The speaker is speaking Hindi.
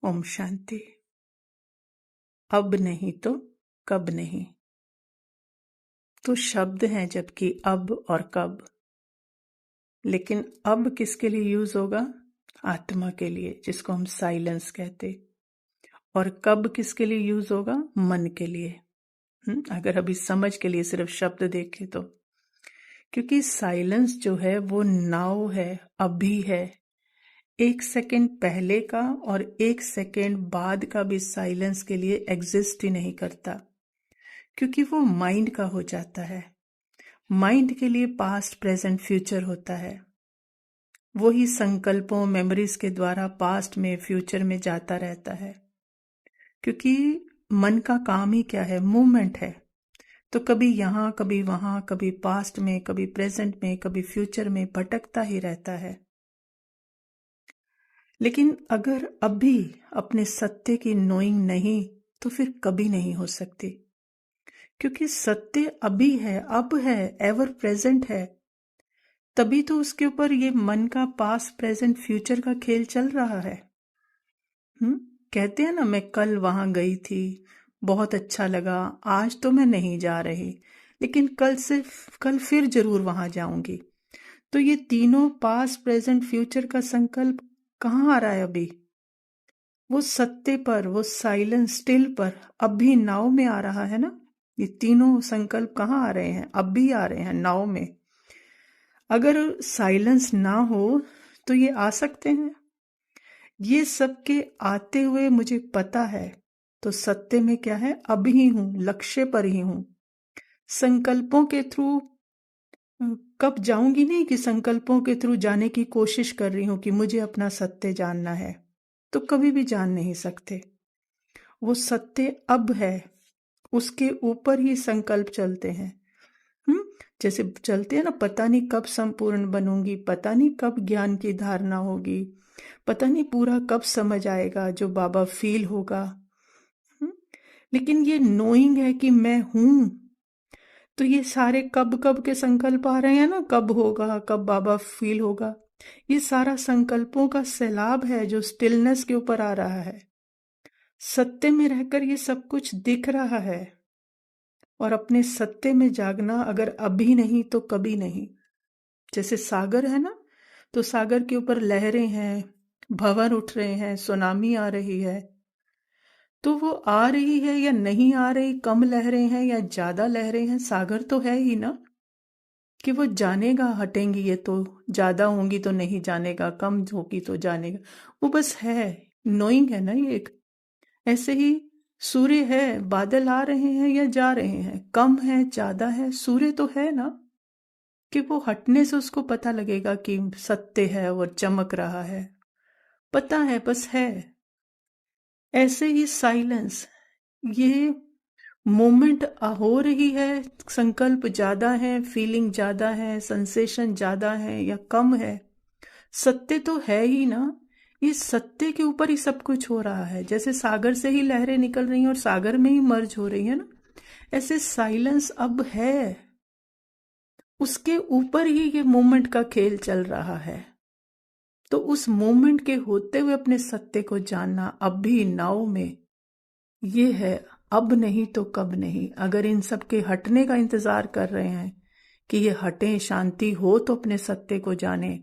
ओम शांति। अब नहीं तो कब नहीं, तो शब्द हैं जबकि अब और कब। लेकिन अब किसके लिए यूज होगा? आत्मा के लिए, जिसको हम साइलेंस कहते। और कब किसके लिए यूज होगा? मन के लिए। अगर अभी समझ के लिए सिर्फ शब्द देखें तो, क्योंकि साइलेंस जो है वो नाउ है, अभी है। 1 सेकेंड पहले का और 1 सेकेंड बाद का भी साइलेंस के लिए एग्जिस्ट ही नहीं करता, क्योंकि वो माइंड का हो जाता है। माइंड के लिए पास्ट प्रेजेंट फ्यूचर होता है। वही संकल्पों मेमोरीज के द्वारा पास्ट में फ्यूचर में जाता रहता है, क्योंकि मन का काम ही क्या है? मूवमेंट है। तो कभी यहाँ कभी वहां, कभी पास्ट में, कभी प्रेजेंट में, कभी फ्यूचर में भटकता ही रहता है। लेकिन अगर अभी अपने सत्य की नोइंग नहीं, तो फिर कभी नहीं हो सकती, क्योंकि सत्य अभी है, अब है, एवर प्रेजेंट है। तभी तो उसके ऊपर ये मन का पास्ट प्रेजेंट फ्यूचर का खेल चल रहा है। कहते हैं ना, मैं कल वहां गई थी, बहुत अच्छा लगा, आज तो मैं नहीं जा रही, लेकिन कल फिर जरूर वहां जाऊंगी। तो ये तीनों पास्ट प्रेजेंट फ्यूचर का संकल्प कहाँ आ रहा है अभी? वो सत्य पर, वो साइलेंस स्टिल पर, अभी नाव में आ रहा है ना। ये तीनों संकल्प कहाँ आ रहे हैं? अब भी आ रहे हैं नाव में। अगर साइलेंस ना हो तो ये आ सकते हैं? ये सबके आते हुए मुझे पता है, तो सत्य में क्या है? अब ही हूं, लक्ष्य पर ही हूं। संकल्पों के थ्रू कब जाऊंगी नहीं, कि संकल्पों के थ्रू जाने की कोशिश कर रही हूं कि मुझे अपना सत्य जानना है, तो कभी भी जान नहीं सकते। वो सत्य अब है, उसके ऊपर ही संकल्प चलते हैं। जैसे चलते हैं ना, पता नहीं कब संपूर्ण बनूंगी, पता नहीं कब ज्ञान की धारणा होगी, पता नहीं पूरा कब समझ आएगा जो बाबा फील होगा। लेकिन ये नोइंग है कि मैं हूं, तो ये सारे कब कब के संकल्प आ रहे हैं ना, कब होगा, कब बाबा फील होगा। ये सारा संकल्पों का सैलाब है जो स्टिलनेस के ऊपर आ रहा है। सत्य में रहकर ये सब कुछ दिख रहा है, और अपने सत्य में जागना अगर अभी नहीं तो कभी नहीं। जैसे सागर है ना, तो सागर के ऊपर लहरें हैं, भंवर उठ रहे हैं, सुनामी आ रही है। तो वो आ रही है या नहीं आ रही, कम लहरें हैं या ज्यादा लहरें हैं, सागर तो है ही ना। कि वो जानेगा, हटेंगी ये तो, ज्यादा होंगी तो नहीं जानेगा, कम होगी तो जानेगा। वो बस है, नोइंग है ना ये एक। ऐसे ही सूर्य है, बादल आ रहे हैं या जा रहे हैं, कम है ज्यादा है, सूर्य तो है ना। कि वो हटने से उसको पता लगेगा कि सत्य है और चमक रहा है। पता है, बस है। ऐसे ही साइलेंस, ये मोमेंट हो रही है, संकल्प ज्यादा है, फीलिंग ज्यादा है, सेंसेशन ज्यादा है या कम है, सत्य तो है ही ना। ये सत्य के ऊपर ही सब कुछ हो रहा है। जैसे सागर से ही लहरें निकल रही हैं और सागर में ही मर्ज हो रही है ना, ऐसे साइलेंस अब है, उसके ऊपर ही ये मोमेंट का खेल चल रहा है। तो उस मोमेंट के होते हुए अपने सत्य को जानना अब भी नाव में, ये है अब नहीं तो कब नहीं। अगर इन सब के हटने का इंतजार कर रहे हैं कि ये हटे, शांति हो, तो अपने सत्य को जाने,